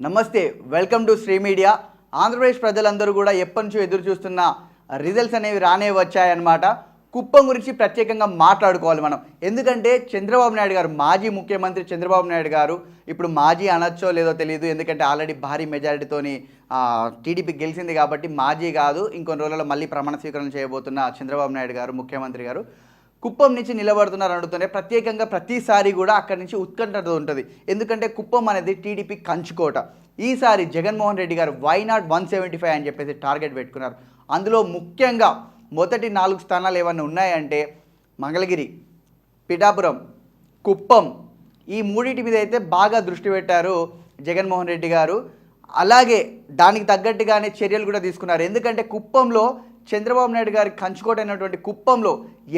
నమస్తే, welcome to Sri media. Andhra Pradesh ప్రజలందరూ కూడా ఎప్పటి నుంచో ఎదురు చూస్తున్న రిజల్ట్స్ అనేవి రానే వచ్చాయన్నమాట. కుప్పం గురించి ప్రత్యేకంగా మాట్లాడుకోవాలి మనం. ఎందుకంటే చంద్రబాబు నాయుడు గారు, మాజీ ముఖ్యమంత్రి చంద్రబాబు నాయుడు గారు, ఇప్పుడు మాజీ అనొచ్చో లేదో తెలియదు, ఎందుకంటే ఆల్రెడీ భారీ మెజారిటీతోని టీడీపీ గెలిచింది కాబట్టి మాజీ కాదు, ఇంకొన్ని రోజుల్లో మళ్ళీ ప్రమాణ స్వీకరణ చేయబోతున్న చంద్రబాబు నాయుడు గారు, ముఖ్యమంత్రి గారు కుప్పం నుంచి నిలబడుతున్నారు అడుగుతూనే ప్రత్యేకంగా ప్రతిసారి కూడా అక్కడి నుంచి ఉత్కంఠతో ఉంటుంది. ఎందుకంటే కుప్పం అనేది టీడీపీ కంచుకోట. ఈసారి జగన్మోహన్ రెడ్డి గారు వై నాట్ 175 అని చెప్పేసి టార్గెట్ పెట్టుకున్నారు. అందులో ముఖ్యంగా మొదటి 4 స్థానాలు ఏమన్నా ఉన్నాయంటే మంగళగిరి, పిఠాపురం, కుప్పం, ఈ మూడింటి మీద అయితే బాగా దృష్టి పెట్టారు జగన్మోహన్ రెడ్డి గారు. అలాగే దానికి తగ్గట్టుగానే చర్యలు కూడా తీసుకున్నారు. ఎందుకంటే కుప్పంలో చంద్రబాబు నాయుడు గారి కంచుకోట అయినటువంటి కుప్పంలో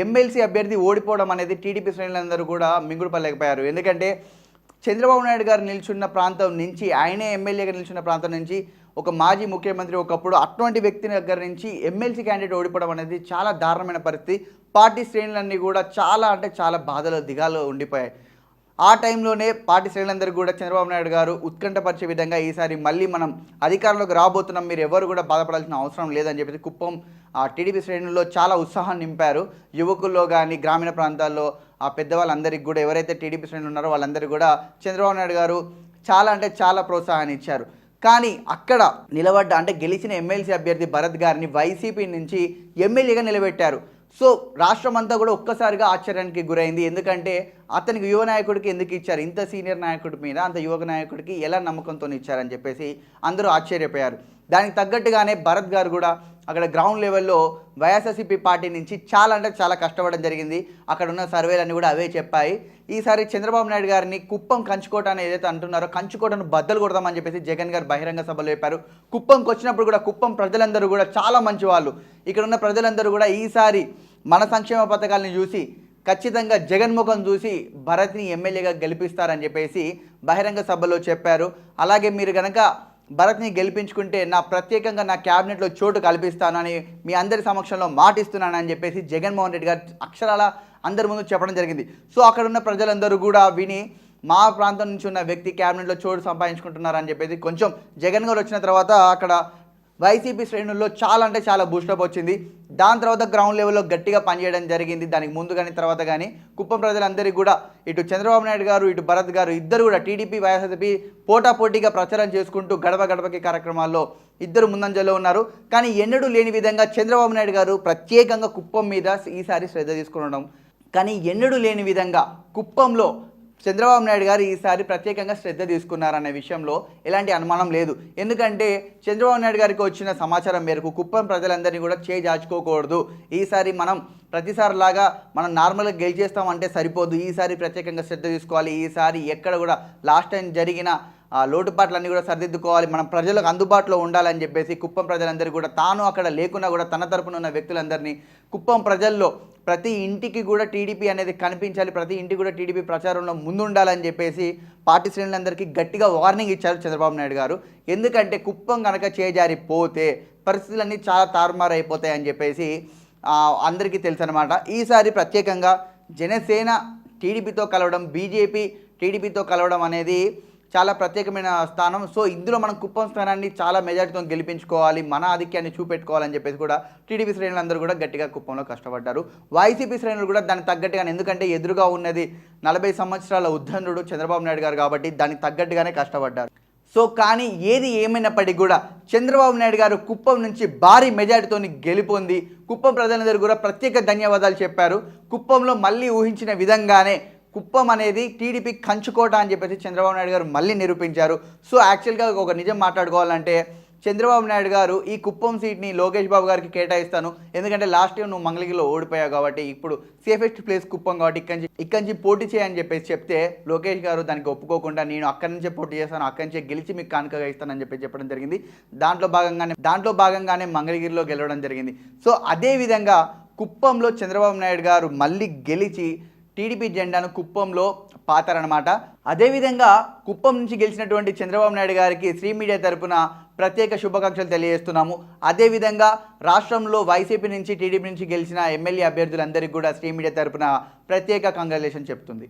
ఎమ్మెల్సీ అభ్యర్థి ఓడిపోవడం అనేది టీడీపీ శ్రేణులందరూ కూడా మింగుడుపడలేకపోయారు. ఎందుకంటే చంద్రబాబు నాయుడు గారు నిల్చున్న ప్రాంతం నుంచి, ఆయనే ఎమ్మెల్యేగా నిల్చున్న ప్రాంతం నుంచి ఒక మాజీ ముఖ్యమంత్రి ఒకప్పుడు అటువంటి వ్యక్తి దగ్గర నుంచి ఎమ్మెల్సీ క్యాండిడేట్ ఓడిపోవడం అనేది చాలా దారుణమైన పరిస్థితి. పార్టీ శ్రేణులన్నీ కూడా చాలా బాధలో దిగాలో ఉండిపోయాయి. ఆ టైంలోనే పార్టీ శ్రేణులందరూ కూడా చంద్రబాబు నాయుడు గారు ఉత్కంఠపరిచే విధంగా ఈసారి మళ్ళీ మనం అధికారంలోకి రాబోతున్నాం, మీరు ఎవరు కూడా బాధపడాల్సిన అవసరం లేదని చెప్పేసి కుప్పం టీడీపీ శ్రేణుల్లో చాలా ఉత్సాహాన్ని నింపారు. యువకుల్లో కానీ గ్రామీణ ప్రాంతాల్లో ఆ పెద్దవాళ్ళందరికీ కూడా, ఎవరైతే టీడీపీ శ్రేణులు ఉన్నారో వాళ్ళందరికీ కూడా చంద్రబాబు నాయుడు గారు చాలా ప్రోత్సాహాన్ని ఇచ్చారు. కానీ అక్కడ గెలిచిన ఎమ్మెల్సీ అభ్యర్థి భరత్ గారిని వైసీపీ నుంచి ఎమ్మెల్యేగా నిలబెట్టారు. సో రాష్ట్రం అంతా కూడా ఒక్కసారిగా ఆశ్చర్యానికి గురైంది. ఎందుకంటే అతనికి యువ నాయకుడికి ఎందుకు ఇచ్చారు, ఇంత సీనియర్ నాయకుడి మీద అంత యువ నాయకుడికి ఎలా నమ్మకంతో ఇచ్చారని చెప్పేసి అందరూ ఆశ్చర్యపోయారు. దానికి తగ్గట్టుగానే భరత్ గారు కూడా అక్కడ గ్రౌండ్ లెవెల్లో వైఎస్ఆర్సీపీ పార్టీ నుంచి చాలా కష్టపడడం జరిగింది. అక్కడ ఉన్న సర్వేలన్నీ కూడా అవే చెప్పాయి. ఈసారి చంద్రబాబు నాయుడు గారిని కుప్పం కంచుకోట అని ఏదైతే అంటున్నారో కంచుకోటను బద్దలు కొడదామని చెప్పేసి జగన్ గారు బహిరంగ సభలో చెప్పారు. కుప్పంకి వచ్చినప్పుడు కూడా కుప్పం ప్రజలందరూ కూడా చాలా మంచి వాళ్ళు. ఇక్కడ ఉన్న ప్రజలందరూ కూడా ఈసారి మన సంక్షేమ పథకాలను చూసి ఖచ్చితంగా జగన్ముఖం చూసి భరత్ని ఎమ్మెల్యేగా గెలిపిస్తారని చెప్పేసి బహిరంగ సభలో చెప్పారు. అలాగే మీరు కనుక భరత్ని గెలిపించుకుంటే ప్రత్యేకంగా నా క్యాబినెట్లో చోటు కల్పిస్తానని మీ అందరి సమక్షంలో మాటిస్తున్నానని చెప్పేసి జగన్మోహన్ రెడ్డి గారు అక్షరాల అందరి ముందు చెప్పడం జరిగింది. సో అక్కడ ఉన్న ప్రజలందరూ కూడా విని మా ప్రాంతం నుంచి ఉన్న వ్యక్తి క్యాబినెట్లో చోటు సంపాదించుకుంటున్నారని చెప్పేసి కొంచెం జగన్ గారు వచ్చిన తర్వాత అక్కడ వైసీపీ శ్రేణుల్లో చాలా బూస్టప్ వచ్చింది. దాని తర్వాత గ్రౌండ్ లెవెల్లో గట్టిగా పనిచేయడం జరిగింది. దానికి ముందు కానీ తర్వాత కానీ కుప్పం ప్రజలందరికీ కూడా ఇటు చంద్రబాబు నాయుడు గారు, ఇటు భరత్ గారు ఇద్దరు కూడా టీడీపీ వైఎస్ఆర్సీపీ పోటాపోటీగా ప్రచారం చేసుకుంటూ గడప గడపకి కార్యక్రమాల్లో ఇద్దరు ముందంజలో ఉన్నారు. కానీ ఎన్నడూ లేని విధంగా చంద్రబాబు నాయుడు గారు ప్రత్యేకంగా కుప్పం మీద ఈసారి శ్రద్ధ తీసుకునడం, కానీ ఎన్నడూ లేని విధంగా కుప్పంలో చంద్రబాబు నాయుడు గారు ఈసారి ప్రత్యేకంగా శ్రద్ధ తీసుకున్నారనే విషయంలో ఎలాంటి అనుమానం లేదు. ఎందుకంటే చంద్రబాబు నాయుడు గారికి వచ్చిన సమాచారం మేరకు కుప్పం ప్రజలందరినీ కూడా చేజార్చుకోకూడదు. ఈసారి మనం ప్రతిసారిలాగా మనం నార్మల్గా గెలిచేస్తామంటే సరిపోదు, ఈసారి ప్రత్యేకంగా శ్రద్ధ తీసుకోవాలి. ఈసారి ఎక్కడ కూడా లాస్ట్ టైం జరిగిన లోటుపాట్లన్నీ కూడా సరిదిద్దుకోవాలి, మనం ప్రజలకు అందుబాటులో ఉండాలని చెప్పేసి కుప్పం ప్రజలందరూ కూడా, తాను అక్కడ లేకున్నా కూడా తన తరపున ఉన్న వ్యక్తులందరినీ కుప్పం ప్రజల్లో ప్రతి ఇంటికి కూడా టీడీపీ అనేది కనిపించాలి, ప్రతి ఇంటికి కూడా టీడీపీ ప్రచారంలో ముందుండాలని చెప్పేసి పార్టీ శ్రేణులందరికీ గట్టిగా వార్నింగ్ ఇచ్చారు చంద్రబాబు నాయుడు గారు. ఎందుకంటే కుప్పం కనుక చేజారిపోతే పరిస్థితులన్నీ చాలా తారుమారు అయిపోతాయని చెప్పేసి అందరికీ తెలుసు అనమాట. ఈసారి ప్రత్యేకంగా జనసేన టీడీపీతో కలవడం, బీజేపీ టీడీపీతో కలవడం అనేది చాలా ప్రత్యేకమైన స్థానం. సో ఇందులో మనం కుప్పం స్థానాన్ని చాలా మెజార్టీతో గెలిపించుకోవాలి, మన ఆధిక్యాన్ని చూపెట్టుకోవాలని చెప్పేసి కూడా టీడీపీ శ్రేణులందరూ కూడా గట్టిగా కుప్పంలో కష్టపడ్డారు. వైసీపీ శ్రేణులు కూడా దానికి తగ్గట్టుగానే, ఎందుకంటే ఎదురుగా ఉన్నది 40 సంవత్సరాల ఉద్ధనుడు చంద్రబాబు నాయుడు గారు కాబట్టి దానికి తగ్గట్టుగానే కష్టపడ్డారు. సో కానీ ఏది ఏమైనప్పటికీ కూడా చంద్రబాబు నాయుడు గారు కుప్పం నుంచి భారీ మెజార్టీతో గెలుపొంది కుప్పం ప్రజలందరూ కూడా ప్రత్యేక ధన్యవాదాలు చెప్పారు. కుప్పంలో మళ్ళీ ఊహించిన విధంగానే కుప్పం అనేది టీడీపీ కంచుకోట అని చెప్పేసి చంద్రబాబు నాయుడు గారు మళ్ళీ నిరూపించారు. సో యాక్చువల్గా ఒక నిజం మాట్లాడుకోవాలంటే చంద్రబాబు నాయుడు గారు ఈ కుప్పం సీట్ని లోకేష్ బాబు గారికి కేటాయిస్తాను, ఎందుకంటే లాస్ట్ టైం నువ్వు మంగళగిరిలో ఓడిపోయావు కాబట్టి ఇప్పుడు సేఫెస్ట్ ప్లేస్ కుప్పం కాబట్టి ఇక్కడి నుంచి పోటీ చేయని చెప్పేసి చెప్తే లోకేష్ గారు దానికి ఒప్పుకోకుండా నేను అక్కడి నుంచే పోటీ చేస్తాను, అక్కడి నుంచే గెలిచి మీకు కానుకగా ఇస్తానని చెప్పి చెప్పడం జరిగింది. దాంట్లో భాగంగానే మంగళగిరిలో గెలవడం జరిగింది. సో అదేవిధంగా కుప్పంలో చంద్రబాబు నాయుడు గారు మళ్ళీ గెలిచి టీడీపీ జెండాను కుప్పంలో పాతారనమాట. అదేవిధంగా కుప్పం నుంచి గెలిచినటువంటి చంద్రబాబు నాయుడు గారికి శ్రీ మీడియా తరపున ప్రత్యేక శుభాకాంక్షలు తెలియజేస్తున్నాము. అదేవిధంగా రాష్ట్రంలో వైసీపీ నుంచి టీడీపీ నుంచి గెలిచిన ఎమ్మెల్యే అభ్యర్థులందరికీ కూడా శ్రీ మీడియా తరపున ప్రత్యేక కంగ్రాచులేషన్ చెప్తుంది.